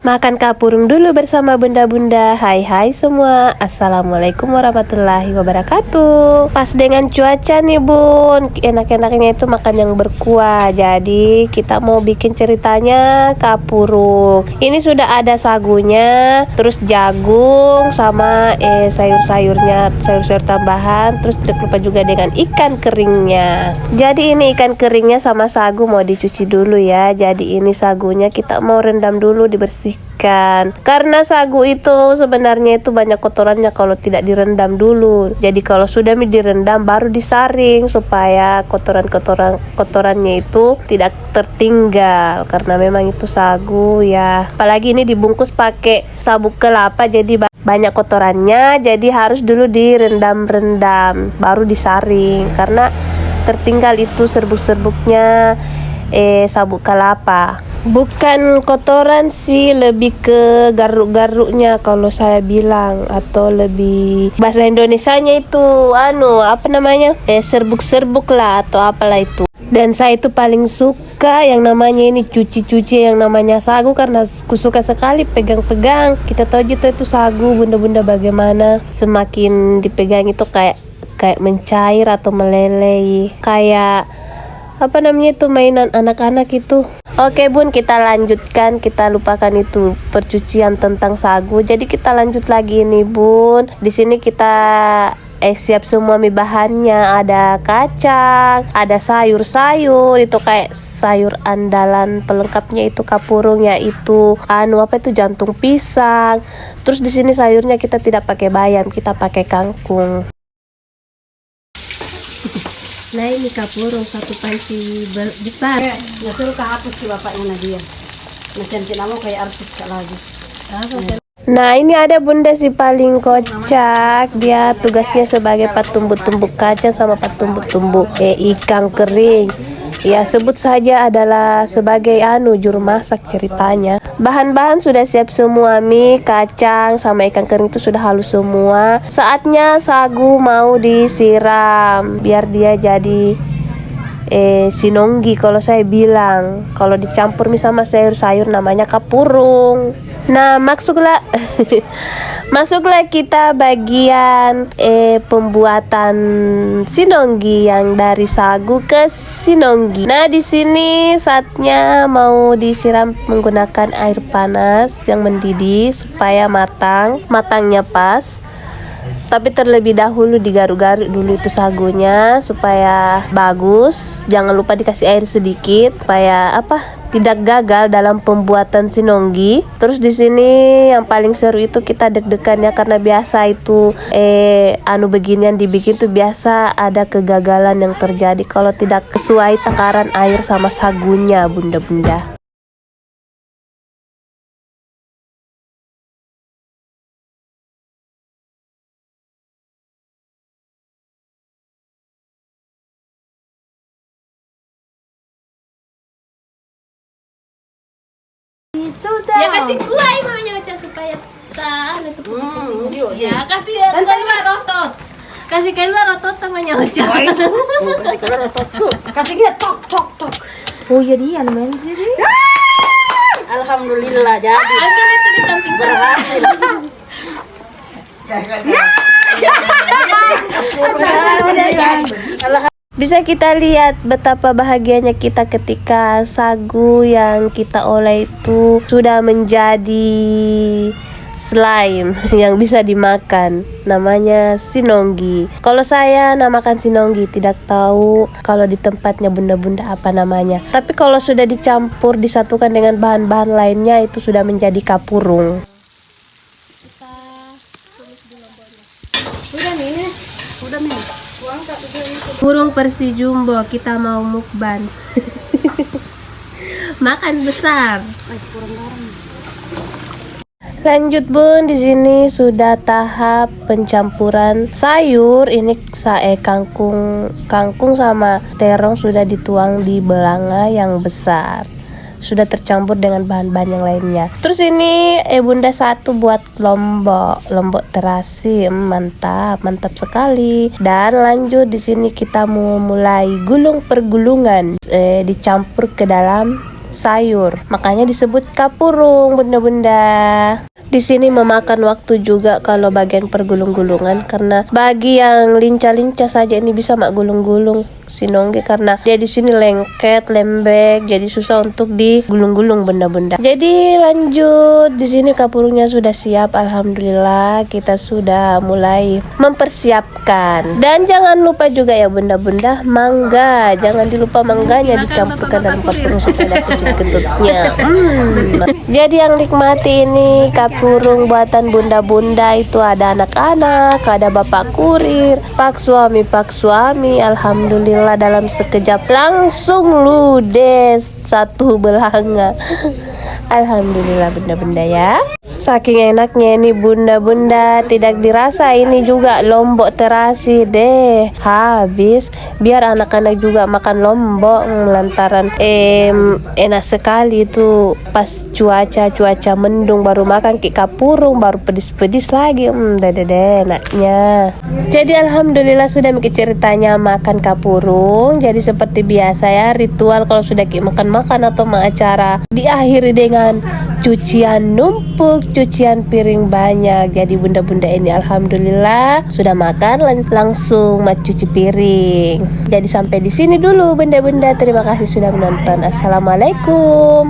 Makan kapurung dulu bersama bunda-bunda. Hai semua, assalamualaikum warahmatullahi wabarakatuh. Pas dengan cuaca nih bun, enak-enaknya itu makan yang berkuah. Jadi kita mau bikin ceritanya kapurung. Ini sudah ada sagunya, terus jagung sama sayur-sayurnya, sayur-sayur tambahan. Terus tidak lupa juga dengan ikan keringnya. Jadi ini ikan keringnya sama sagu mau dicuci dulu ya. Jadi ini sagunya kita mau rendam dulu, dibersihkan. Karena sagu itu sebenarnya itu banyak kotorannya kalau tidak direndam dulu. Jadi kalau sudah direndam baru disaring supaya kotorannya itu tidak tertinggal. Karena memang itu sagu ya. Apalagi ini dibungkus pakai sabuk kelapa jadi banyak kotorannya. Jadi harus dulu direndam-rendam baru disaring. Karena tertinggal itu serbuk-serbuknya sabuk kelapa. Bukan kotoran sih, lebih ke garuk-garuknya kalau saya bilang, atau lebih bahasa Indonesianya itu serbuk-serbuk lah atau apalah itu. Dan saya itu paling suka yang namanya ini cuci-cuci yang namanya sagu karena aku suka sekali pegang-pegang. Kita tahu gitu itu sagu bunda-bunda bagaimana semakin dipegang itu kayak mencair atau meleleh, kayak itu mainan anak-anak itu. Oke bun, kita lanjutkan, kita lupakan itu percucian tentang sagu. Jadi kita lanjut lagi nih bun. Di sini kita siap semua bahannya. Ada kacang, ada sayur-sayur, itu kayak sayur andalan pelengkapnya itu kapurung, yaitu jantung pisang. Terus di sini sayurnya kita tidak pakai bayam, kita pakai kangkung. Nah ini kapurung satu panci besar. Ya suruh kehapus si bapaknya Nadia. Macam mau kayak artis kak lagi. Nah ini ada bunda si paling kocak. Dia tugasnya sebagai patumbuk-tumbuk kacang sama patumbuk-tumbuk ikan kering. Ya sebut saja adalah sebagai juru masak ceritanya. Bahan-bahan sudah siap semua, mie, kacang, sama ikan kering itu sudah halus semua. Saatnya sagu mau disiram biar dia jadi sinonggi kalau saya bilang. Kalau dicampur sama sayur-sayur namanya kapurung. Nah masuklah kita bagian pembuatan sinonggi yang dari sagu ke sinonggi. Nah di sini saatnya mau disiram menggunakan air panas yang mendidih supaya matangnya pas. Tapi terlebih dahulu digaruk-garuk dulu itu sagunya supaya bagus. Jangan lupa dikasih air sedikit supaya tidak gagal dalam pembuatan sinonggi. Terus di sini yang paling seru itu kita deg-degannya karena biasa itu beginian dibikin tuh biasa ada kegagalan yang terjadi kalau tidak sesuai takaran air sama sagunya bunda-bunda. Ya kasih gua ibunya Ocha supaya ya kasih keluar otot. Kasih keluar otot namanya Ocha. Kasih keluar ototku. Kasih dia tok. Oh ya dia main jadi. Alhamdulillah jadi. Ambil itu di samping berhasil. Bisa kita lihat betapa bahagianya kita ketika sagu yang kita olah itu sudah menjadi slime yang bisa dimakan. Namanya sinonggi. Kalau saya namakan sinonggi, tidak tahu kalau di tempatnya bunda-bunda apa namanya. Tapi kalau sudah dicampur disatukan dengan bahan-bahan lainnya itu sudah menjadi kapurung. Udah nih. Burung Persi Jumbo, kita mau mukbang. Makan besar. Lanjut bun, di sini sudah tahap pencampuran sayur. Ini kangkung sama terong sudah dituang di belanga yang besar. Sudah tercampur dengan bahan-bahan yang lainnya. Terus ini bunda satu buat lombok terasi, mantap sekali. Dan lanjut di sini kita mau mulai gulung pergulungan, dicampur ke dalam sayur. Makanya disebut kapurung, bunda-bunda. Di sini memakan waktu juga kalau bagian pergulung-gulungan, karena bagi yang lincah-lincah saja ini bisa mak gulung-gulung sinongge, karena dia di sini lengket, lembek, jadi susah untuk digulung-gulung bunda-bunda. Jadi lanjut, di sini kapurungnya sudah siap, alhamdulillah kita sudah mulai mempersiapkan. Dan jangan lupa juga ya bunda-bunda, mangga, jangan dilupa mangganya dicampurkan dalam kapurung supaya ada kecut-ketutnya. Jadi yang nikmati ini kapurung buatan bunda-bunda itu ada anak-anak, ada bapak kurir, pak suami, alhamdulillah dalam sekejap langsung ludes satu belanga. Alhamdulillah bunda-bunda ya. Saking enaknya ini bunda-bunda, tidak dirasa ini juga lombok terasi deh. Habis biar anak-anak juga makan lombok lantaran enak sekali itu pas cuaca mendung baru makan kapurung baru pedis-pedis lagi. Dede enaknya. Jadi alhamdulillah sudah mikir ceritanya makan kapurung. Jadi seperti biasa ya, ritual kalau sudah makan atau acara diakhiri dengan cucian numpuk, cucian piring banyak. Jadi bunda-bunda ini alhamdulillah sudah makan langsung cuci piring. Jadi sampai di sini dulu bunda-bunda. Terima kasih sudah menonton. Assalamualaikum.